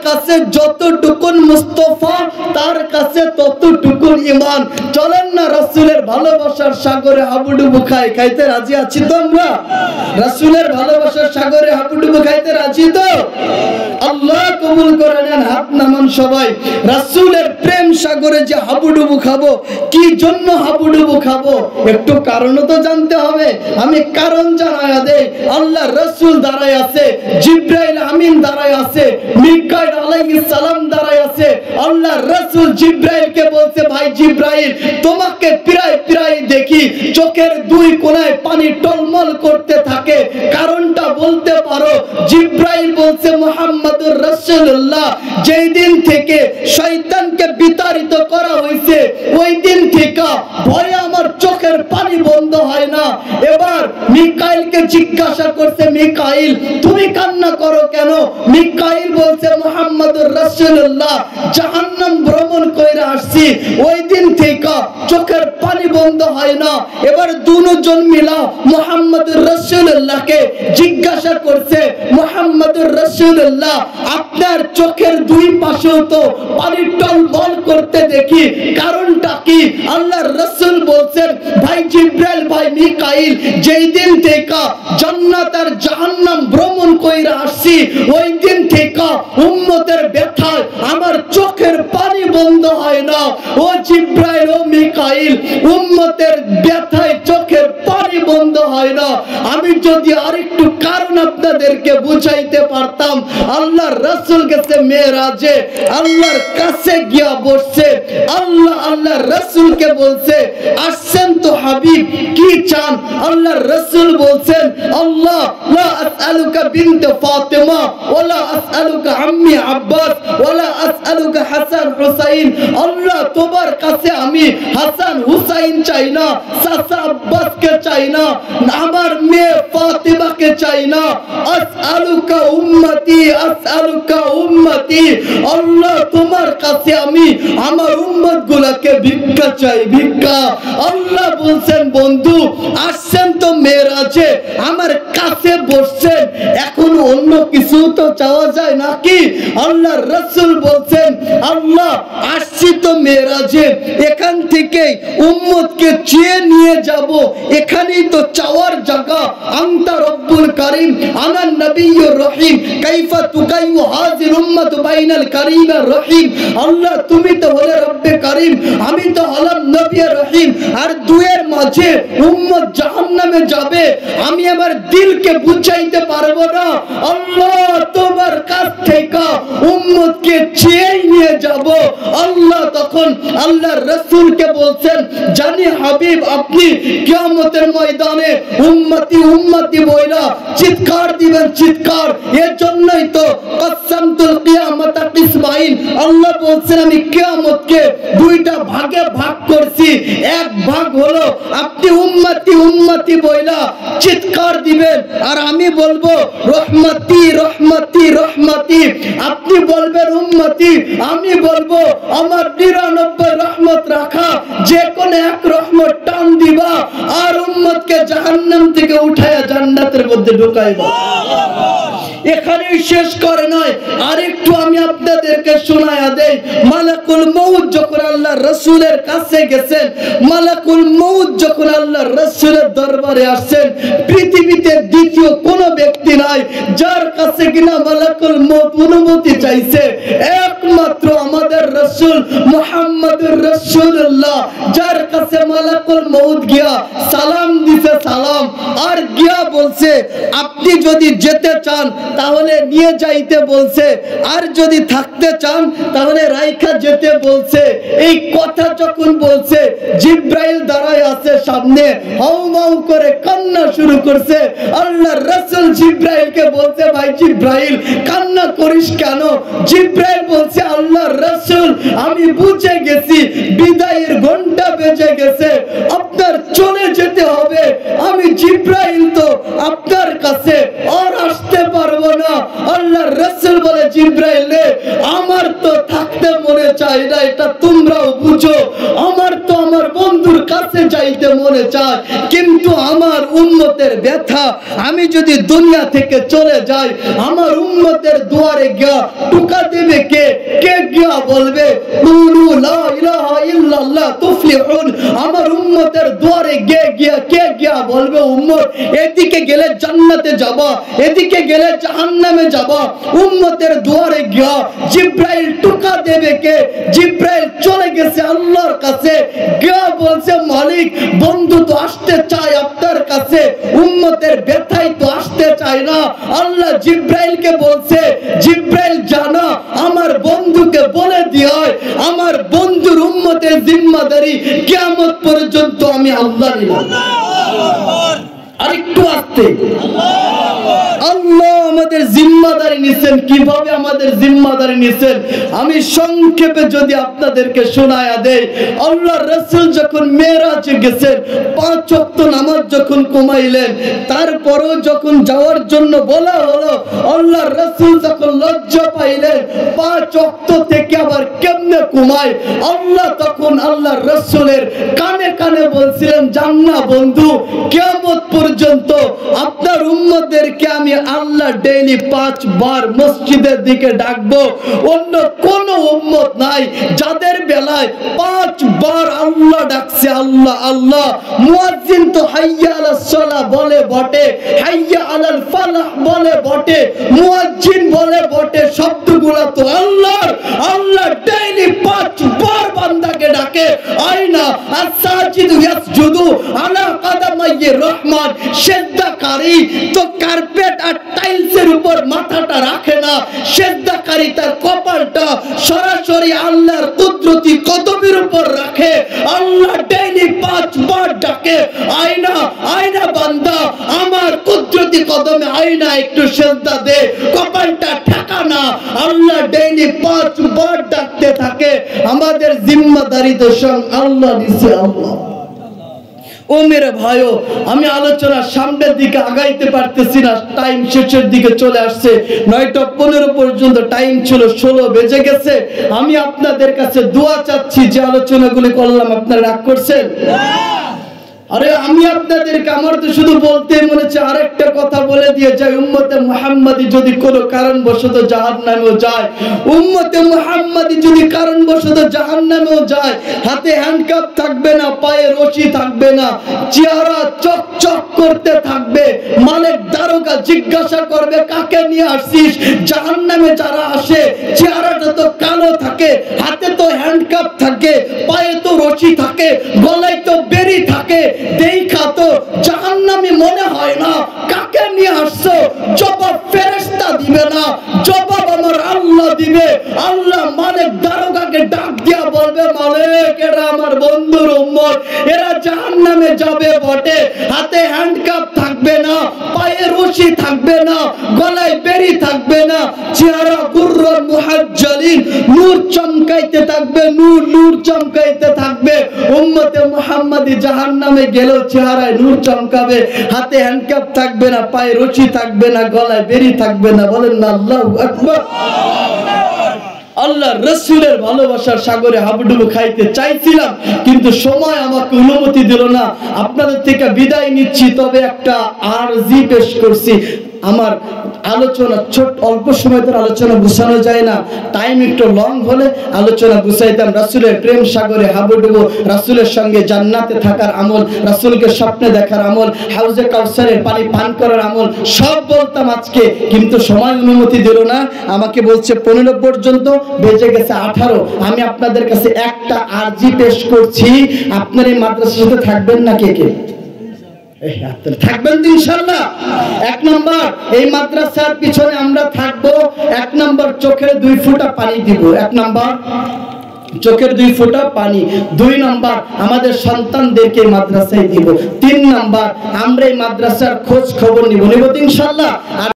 কাছে যতটুকুন মুস্তাফা তার কাছে ততটুকুন ঈমান। চলেন না রাসূলের ভালোবাসার সাগরে হাবুডুবু খাই। খাইতে রাজি আছি তো আমরা? রাসূলের ভালোবাসার সাগরে হাবুডুবু খাইতে রাজি তো? আল্লাহ কবুল করে নেন। হাত নামান সবাই। রাসূলের প্রেম সাগরে যে হাবুডুবু খাবো, কি জন্য হাবুডুবু খাবো একটু কারণও তো জানতে হবে। আমি কারণ জানায়া দেই। আল্লাহ রাসূল দাঁড়ায় আছে, জিবরাইল আমিন দাঁড়ায় আছে, মিকাইল আলাইহিস সালাম দাঁড়ায় আছে। আল্লাহ রাসূল জিবরাইলকে বলছে, ভাই জিবরাইল, তোমাকে প্রায় প্রায় দেখি চোখের দুই কোণায় পানি টলমল করতে থাকে, কারণটা বলতে পারো? জিবরাইল বলছে, মুহাম্মাদুর রাসূলুল্লাহ, যেই দিন থেকে শয়তানকে বিতাড়িত করা হয়েছে ওই দিন থেকে ভয়ে আমার চোখের পানি বন্ধ হয় না। এবার মিকাইলকে জিজ্ঞাসা করছে, মিকাইল তুমি কান্না করো কেন? মিকাইল বলছে, মুহাম্মাদুর রাসূলুল্লাহ, জাহান্নাম ভ্রমণ কইরা আসছি, ওই দিন থেকে চোখের পানি বন্ধ হয় না। এবার দুজন মিলা মুহাম্মাদুর রাসূলুল্লাহকে জিজ্ঞাসা করছে, মুহাম্মাদুর রাসূলুল্লাহ, আপনার চোখের দুই পাশেও তো পানি টলমল করতে দেখি, কারণটা কি? আল্লাহর রাসূল বলছেন, ভাই জিবরাইল, ভাই মিকাইল, যেই দিন থেকে জান্নাত আর জাহান্নাম ভ্রমণ কইরা আসছি ওই দিন থেকে উম্মতের ব্যথায় আমার চোখের পানি বন্ধ হয় না। ও জিবরাইল, ও মিকাইল, উম্মতের ব্যথায় চোখের পানি বন্ধ হয় না। আমি যদি আরেকটু কারণ আপনাদেরকে বুঝাইতে পারতাম। আল্লাহর রাসূল গেছে মেরাজে, আল্লাহর কাছে গিয়া বসছে। আল্লাহর রাসূলকে বলছে, আসছেন তো হাবিব, কি চান? আল্লাহর রাসূল বলছেন, আল্লাহ, লা আসআলুকা বিনত ফাতিমা ওয়ালা আসআলুকা আম্মি আব্বাস ওয়ালা আসআলুকা হাসান হুসাইন। আল্লাহ, তোমার কাছে আমি হাসান হুসাইন চাই না, চাচা আব্বাসকে চাই না, আমার মেয়ে ফাতিমাকে চাই না। আসআলুকা উম্মতি, আসআলুকা উম্মতি। আল্লাহ, তোমার কাছে আমি আমার উম্মতগুলোকে ভিক্ষা চাই, ভিক্ষা। আল্লাহ বলছেন, বন্ধু আসছেন তো মেরাজে, আমার কাছে বসছেন, এখন অন্য কিছু তো চাওয়া যায় নাকি? আল্লাহর রাসূল বলছেন, আল্লাহ আসছি তো মেরাজে, এখান থেকে উম্মতকে চেয়ে নিয়ে যাব, এখানেই তো চাওয়ার জায়গা। আনতা রব্বুল কারীম, আনা নবিয়্যুর রহিম, কাইফা তুকাইয়ু হাযিল উম্মাতু বাইনাল কারীমির রহিম। আল্লাহ, তুমি তো হলে রব্বে কারীম, আমি তো হলাম নবী রহিম, আর দুয়ের মাঝে উম্মত জাহান্নামে যাবে, আমি আমার দিলকে বুঝাইতে পারবো না। আল্লাহ, তোমার কাছ থেকে উম্মতকে চেয়ে নিয়ে যাব। আল্লাহ তখন আল্লাহর রাসূলকে বলছেন, জানি হাবিব, আপনি কিয়ামতের ময়দানে উম্মতি উম্মতি বইলা চিৎকার দিবেন, চিৎকার। এর জন্যই তো কসসামতুল কিয়ামাতা কিসমাইন, আল্লাহ বলছেন আমি কিয়ামতকে দুইটা ভাগে ভাগ করছি। এক ভাগ হলো আপনি উম্মতি উম্মতি বইলা চিৎকার দিবেন, আর আমি বলবো রহমতি রহমতি রহমতি। আপনি বলবেন উম্মতি, আমি বলবো আমার 99 রহমত রাখা, যে কোন এক রহমত টান দিবা আর উম্মতকে জাহান্নাম থেকে উঠায়া জান্নাতের মধ্যে ঢুকাইবা। এখানেই শেষ করে নয়, আরেকটু আমি আপনাদেরকে শোনায়া দেই। মালাকুল মউত যখন আল্লাহর রাসূলের কাছে গেছেন, মালাকুল মউত যখন আল্লাহর রাসূলের দরবারে আসছেন, পৃথিবীতে দ্বিতীয় কোনো ব্যক্তি নাই যার কাছে কিনা মালাকুল মউত অনুমতি চাইছে, একমাত্র আমাদের রাসূল মুহাম্মদুর রাসূলুল্লাহ, যার কাছে মালাকুল মউত গিয়া সালাম দিছে, সালাম, আর গিয়া বলছে আপনি যদি যেতে চান তাহলে নিয়ে যাইতে বলছে, আর যদি থাকতে চান তাহলে রাইখা যেতে বলছে। এই কথা যখন বলছে, জিবরাইল দাঁড়ায় আছে সামনে, হাউমাউ করে কান্না শুরু করছে। আল্লাহর রাসূল জিবরাইলকে বলছে, ভাই জিবরাইল, কান্না করিস কেন? জিবরাইল বলছে, আল্লাহর রাসূল, আমি বুঝে গেছি বিদায়ের ঘন্টা বেজে গেছে, আপনার চলে যেতে হবে। আমি জিবরাইল তো আপনার কাছে আর আসতে পারবো না। আল্লাহর রাসূল বলে, জিবরাইল, আমার তো থাকতে মনে চায় না, এটা তোমরাও বুঝো। আমার তো আমার বন্ধুর কাছে কাছে যাইতে মনে চায়, কিন্তু আমার উম্মতের ব্যথা, আমি যদি দুনিয়া থেকে চলে যাই, আমার উম্মতের দুয়ারে গিয়া টুকা দেবে কে? কে গিয়া বলবে কুলু লা ইলাহা ইল্লাল্লাহ তুফলিহুন? আমার উম্মতের দুয়ারে গিয়া কে গিয়া বলবে উম্মত এদিকে গেলে জান্নাতে যাবা, এদিকে গেলে জাহান্নামে যাবা? উম্মতের দুয়ারে গিয়া জিব্রাইল টুকা দেবে কে? জিব্রাইল চলে গেছে আল্লাহর কাছে, গিয়া বলছে মালিক বন্ধু তো আসতে চায় আপনার কাছে, উম্মতের ব্যথাই তো আসতে চায় না। আল্লাহ জিব্রাইলকে বলছে, জিব্রাইল জানা আমার বন্ধুকে বলে দিও আমার বন্ধুর উম্মতের জিম্মাদারি কিয়ামত পর্যন্ত আমি আল্লাহ নিলাম। আরেকটু আসতে, আল্লাহ আমাদের জিম্মাদারি নিছেন। কিভাবে আমাদের জিম্মাদারি নিছেন আমি সংক্ষেপে যদি আপনাদেরকে শোনায়া দেই। আল্লাহর রাসূল যখন মেরাজে গেছেন, 5 ওয়াক্ত নামাজ যখন কমাইলেন, তারপরেও যখন যাওয়ার জন্য বলা হলো, আল্লাহর রাসূল যখন লজ্জা পাইলেন 5 ওয়াক্ত থেকে আবার কেমনে কমায়, আল্লাহ তখন আল্লাহর রাসূলের কানে কানে বলছিলেন, জান্না বন্ধু কিয়ামত পর্যন্ত আপনার উম্মতদেরকে আমি আল্লাহ ডেইলি 5 বার মসজিদের দিকে ডাকবো। অন্য কোন উম্মত নাই যাদের বেলায় 5 বার আল্লাহ ডাকছে, আল্লাহ আল্লাহ। মুয়াজ্জিন তো হাইয়া আলাস সালাহ বলে বটে, হাইয়া আলাল ফালাহ বলে বটে, মুয়াজ্জিন বলে বটে, শব্দগুলো তো আল্লাহর। আল্লাহ ডেইলি 5 বার বান্দাকে ডাকে। আয়না আস-সাজিদু ইয়াসজুদু আলা কাদামাইর রহমান, সিজদাকারী তো কার্পেট আর টাইলসের উপর মাথাটা রাখে না, সিজদাকারী তার কপালটা সরাসরি আল্লাহর কুদরতি কদমের উপর রাখে। আল্লাহ ডেইলি 5 বার ডাকে, আয়না আয়না বান্দা আমার কুদরতি কদমে আয়না, একটু সিজদা দে, কপালটা ঠেকা না। আল্লাহ ডেইলি 5 বার ডাকতে থাকে। আমাদের জিম্মাদারি তো স্বয়ং আল্লাহ দিছে। আল্লাহ ও মেরে ভাইও, আমি আলোচনার সামনের দিকে আগাইতে পারতেছি না, টাইম শেষের দিকে চলে আসছে। 9:15 পর্যন্ত টাইম ছিল, 16 বেজে গেছে। আমি আপনাদের কাছে দোয়া চাচ্ছি, যে আলোচনাগুলি করলাম আপনারা রাগ করছেন? আরে আমি আপনাদেরকে, আমার তো শুধু বলতে মনে হচ্ছে আরেকটা কথা বলে দিয়ে যায়, উম্মতে মুহাম্মাদি যদি কোনো কারণবশত জাহান্নামেও যায়, উম্মতে মুহাম্মাদি যদি কারণবশত জাহান্নামেও যায়, হাতে হ্যান্ডকাপ থাকবে না, পায়ে রশি থাকবে না, চেহারা চকচক করতে থাকবে। মালিক দারোগা জিজ্ঞাসা করবে কাকে নিয়ে আসছিস? জাহান্নামে যারা আসে চেহারাটা তো কালো থাকে, হাতে তো হ্যান্ডকাপ থাকে, পায়ে তো রশি থাকে, গলায় তো বেরি থাকে, দেখা তো জাহান্নামী মনে হয় না। কাকে নিয়ে আসছো? জবাব ফেরেশতা দিবে না, জবাব আমার আল্লাহ দিবে। আল্লাহ মালিক দারোগাকে ডাক দিয়া বলবে, মালিক এরা আমার বন্ধুর উম্মত, এরা জাহান্নামে যাবে বটে, হাতে হ্যান্ডকাপ থাকবে না, পায়ে রশি থাকবে না, গলায় বেরি থাকবে না, চেহারা গুররুন মুহাজ্জালিন, নূর চমকাইতে থাকবে, নূর নূর চমকাইতে থাকবে। উম্মতে মুহাম্মাদি জাহান্নামে গেলেও চেহারায় নূর চমকাবে, হাতে হ্যান্ডকাপ থাকবে না, পায়ে রশি থাকবে না, গলায় বেরি থাকবে না। বলেন না আল্লাহু আকবার। আল্লাহ রাসূলের ভালোবাসার সাগরে হাবুডুবু খাইতে চাইছিলাম, কিন্তু সময় আমাকে অনুমতি দিল না। আপনাদের থেকে বিদায় নিচ্ছি, তবে একটা আরজি পেশ করছি। আমার আলোচনা ছোট, অল্প সময় ধরে আলোচনা গুছানো যায় না, টাইম একটু লং হলে আলোচনা গুছাইতাম। রাসূলের প্রেম সাগরে হাবুডুবু, রাসূলের সঙ্গে জান্নাতে থাকার আমল, রাসূলকে স্বপ্নে দেখার আমল, হাউজে কাউসারের পানি পান করার আমল, সব বলতাম আজকে, কিন্তু সময় অনুমতি দিল না। আমাকে বলছে 15 পর্যন্ত, বেজে গেছে 18। আমি আপনাদের কাছে একটা আরজি পেশ করছি, আপনার এই মাদ্রাসার সাথে থাকবেন না কে কে? থাকবেন তো ইনশাআল্লাহ। 1 নাম্বার, এই মাদ্রাসার পিছনে আমরা থাকবো। 1 নাম্বার, চোখের 2 ফোঁটা পানি দিব। 1 নাম্বার, চোখের 2 ফোঁটা পানি। 2 নাম্বার, আমাদের সন্তানদেরকে মাদ্রাসায় দিব। 3 নাম্বার, আমরা এই মাদ্রাসার খোঁজ খবর নিব ইনশাআল্লাহ।